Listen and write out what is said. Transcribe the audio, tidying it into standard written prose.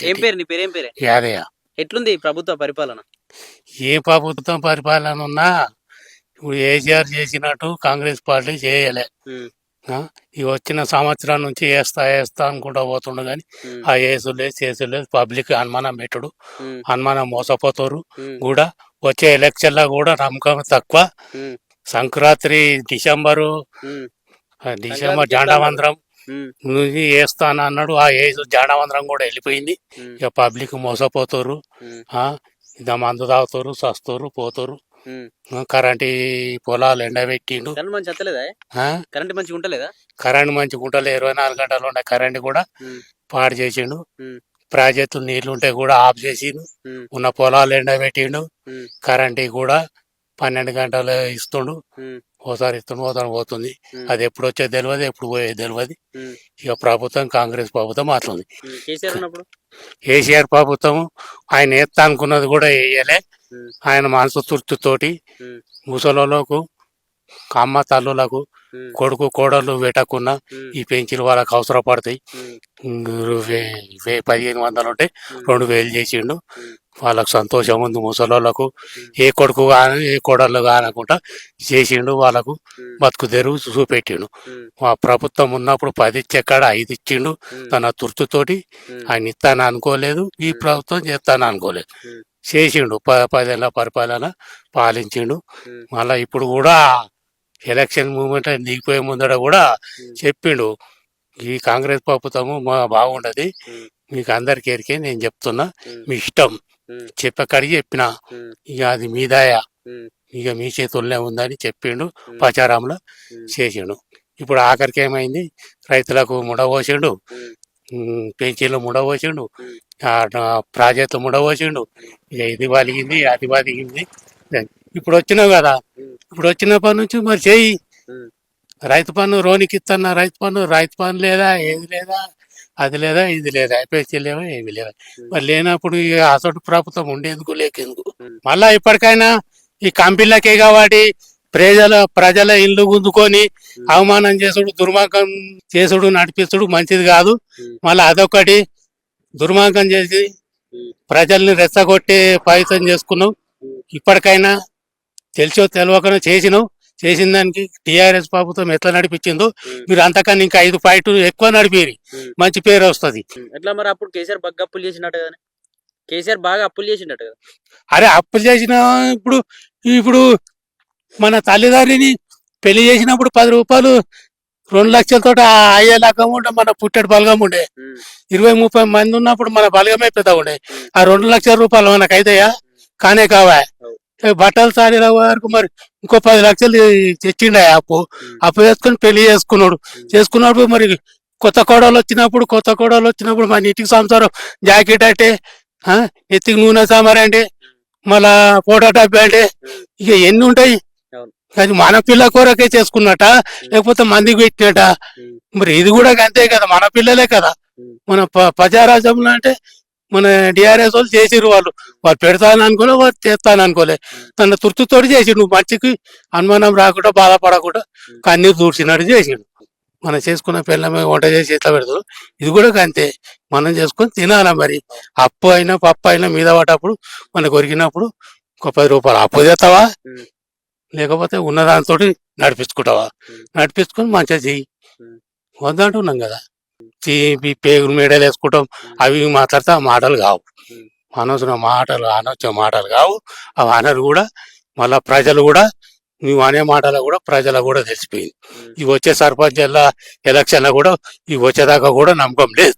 ఏం పేరు నీ పేరు? ఏం పేరే? యాదయ్య. ఎట్లుంది ప్రభుత్వ పరిపాలన? ఏ ప్రభుత్వం పరిపాలన ఉన్నా ఇప్పుడు కేసీఆర్ చేసినట్టు కాంగ్రెస్ పార్టీ చేయలే. ఉమ్, ఈ వచ్చిన సంవత్సరం నుంచి వేస్తా అనుకుంటా పోతుండు కానీ ఉమ్, ఆ చేసులేదు పబ్లిక్ అనుమానం పెట్టుడు, ఉమ్, అనుమానం మోసపోతారు ఉమ్, కూడా. వచ్చే ఎలక్షన్లో కూడా నమ్మకం తక్కువ. ఉమ్, సంక్రాంతి డిసెంబరు ఉమ్, డిసెంబర్ సంక్రాంతికి జాండవంద్రం ఉమ్, నుంచి వేస్తాను అన్నాడు. ఆ జాండవంద్రం కూడా వెళ్ళిపోయింది. ఉమ్, ఇక పబ్లిక్ మోసపోతారు. ఉమ్, ఇక మందు తాగుతారు, సస్తారు, పోతారు. ఉమ్. కరెంటు పొలాలు ఎండబెట్టిండు. కరెంట్ మంచి వస్తలేదా? కరెంట్ మంచిగా ఉంటలేదా? కరెంట్ మంచిగా ఉంటలే. 24 గంటలు ఉండే కరెంట్ కూడా ఉమ్, పాడు చేసిండు. ఉమ్, ప్రాజెక్టులు నీళ్లు ఉంటే కూడా ఆఫ్ చేసిండు. ఉమ్, ఉన్న పొలాలు ఎండబెట్టిండు. ఉమ్, కరెంట్ కూడా 12 గంటలు ఇస్తుండు. ఉమ్, ఓసారి ఇస్తుండు, ఓసారి పోతుంది. ఉమ్, అది ఎప్పుడు వచ్చేది తెలియదు, ఎప్పుడు పోయేది తెలియదు. ఉమ్, ఇక ప్రభుత్వం కాంగ్రెస్ ప్రభుత్వం అట్లుంది. కేసీఆర్ ఉన్నప్పుడు కేసీఆర్ ప్రభుత్వం ఆయన వేస్తా అనుకున్నది కూడా వేయలే. ఉమ్, ఆయన మనసు తృప్తితోటి ఉమ్, ముసలోళ్ళకు, అమ్మ తల్లులకు, ఉమ్, కొడుకు కోడళ్ళు పెట్టకున్నా ఉమ్, ఈ పెంచులు వాళ్ళకి అవసరపడతాయి. ఉమ్, 1500 ఉంటే ఉమ్, 2000 చేసిండు. ఉమ్, వాళ్ళకు సంతోషం ఉంది. ముసలోళ్ళకు ఉమ్, ఏ కొడుకు కానీ ఏ కోడళ్ళు కానకుండా చేసిండు. వాళ్ళకు ఉమ్, బతుకు తెరువు చూపెట్టిండు. ఉమ్, మా ప్రభుత్వం ఉన్నప్పుడు 10 ఇచ్చేకాడ 5 ఇచ్చిండు. ఉమ్, తన తృప్తితోటి. ఉమ్, ఆయన ఇస్తాను అనుకోలేదు, ఈ ప్రభుత్వం చేస్తాను అనుకోలేదు. ఉమ్, చేసిండు. 10 ఏళ్ళ పరిపాలన పాలించిండు. ఉమ్, మళ్ళీ ఇప్పుడు కూడా ఎలక్షన్ మూమెంట్ దిగిపోయే ముందర కూడా ఉమ్, చెప్పిండు, ఈ కాంగ్రెస్ ప్రభుత్వము బాగుండదు, ఉమ్, మీకు అందరికి ఎరికే నేను చెప్తున్నా, ఉమ్, మీ ఇష్టం ఉమ్, చెప్పకడిగి చెప్పిన, ఉమ్, ఇక అది మీదాయా, ఉమ్, ఇక మీ చేతుల్లోనే ఉందని చెప్పిండు. ఉమ్, ప్రచారంలో ఉమ్, చేసిండు. ఇప్పుడు ఆఖరికి ఏమైంది, రైతులకు ముడవోసిండు, ఉమ్, పెంచీలు ముడవోసిండు, ఉమ్, ప్రాజెక్టు ముడవోసిండు. ఇక ఇది వలిగింది, అది వలిగింది. ఇప్పుడు వచ్చినావు కదా, ఉమ్, ఇప్పుడు వచ్చినప్పటి నుంచి మరి చెయ్యి. ఉమ్, రైతు పన్ను రోనికి ఇస్తున్నా, రైతు పన్ను లేదా, ఏది లేదా, అది లేదా, ఇది లేదా, పెన్షన్ లేవా, ఏమి లేవా. మరి లేనప్పుడు ఇక అసలు ప్రభుత్వం ఉండేందుకు లేకెందుకు. మళ్ళా ఇప్పటికైనా ఈ కంపెనీలకే కాబట్టి ప్రజల ఇల్లు గుంజుకొని అవమానం చేసుడు, దుర్మార్గం చేసుడు, నడిపిస్తుడు మంచిది కాదు. మళ్ళీ అదొకటి దుర్మార్గం చేసి ప్రజల్ని రెచ్చగొట్టే ప్రయత్నం చేసుకున్నావు. ఇప్పటికైనా తెలిసో తెలియకనో చేసిన దానికి టీఆర్ఎస్ ప్రభుత్వం ఎట్లా నడిపించిందో మీరు అంతకన్నా ఇంకా 5 పాయింట్లు ఎక్కువ నడిపేరి మంచి పేరు వస్తుంది. ఎట్లా మరి అప్పుడు కేసీఆర్ బాగా అప్పులు చేసినట్టు కదా? కేసీఆర్ బాగా అప్పులు చేసినట్టు కదా? అరే అప్పులు చేసిన ఇప్పుడు మన తల్లిదండ్రిని పెళ్లి చేసినప్పుడు 10 రూపాయలు 2 లక్షలతో అయ్యేలాగా ఉండే మన పుట్టెడు బలగం ఉండే. 20-30 మంది ఉన్నప్పుడు మన బలగమే పెద్ద ఉండే. ఆ 2 లక్షల రూపాయలు మనకు అయితాయా? కానే కావా. బట్టలు సారీల వరకు మరి ఇంకో 10 లక్షలు తెచ్చిండే అప్పు చేసుకుని పెళ్లి చేసుకున్నప్పుడు మరి కొత్త కోడలు వచ్చినప్పుడు మన ఇంటికి సంసారం జాకెట్ అంటే, ఎత్తికి నూనె సామార్ అంటే, మళ్ళా ఫోటో డబ్బి అంటే, ఇక ఎన్ని ఉంటాయి. అది మన పిల్ల కొరకే చేసుకున్నట, లేకపోతే మందికి పెట్టినట. మరి ఇది కూడా అంతే కదా, మన పిల్లలే కదా. మన ప్రజారాజ్యంలో అంటే మన డిఆర్ఎస్ వాళ్ళు చేసిరు. వాళ్ళు పెడతాను అనుకోలే, వాళ్ళు చేస్తాను అనుకోలే. తన తృప్తితోటి చేసిండు. నువ్వు మంచికి అనుమానం రాకుండా, బాధపడకుండా కన్నీరు దూడ్చినట్టు చేసిండు. మనం చేసుకున్న పిల్లమే వంట చేసి ఎట్లా పెడతాడు, ఇది కూడా అంతే. మనం చేసుకొని తినాలా. మరి అప్పు అయినా పప్పు అయినా మీద పడ్డప్పుడు మనకు ఒరిగినప్పుడు ఒక 10 రూపాయలు అప్పు చేస్తావా, లేకపోతే ఉన్నదానితో నడిపించుకొని మంచిగా చెయ్యి. వద్దంటున్నాం కదా. పేగులు మేడలు వేసుకుంటాం, అవి మాట్లాడితే ఆ మాటలు కావు. అనవసరం మాటలు కావు. అవి అనరు కూడా. మళ్ళా ప్రజలు కూడా నువ్వు అనే మాటలు కూడా ప్రజలకు కూడా తెలిసిపోయింది. ఈ వచ్చే సర్పంచ్ ఎలక్షన్ కూడా ఈ వచ్చేదాకా కూడా నమ్మకం లేదు.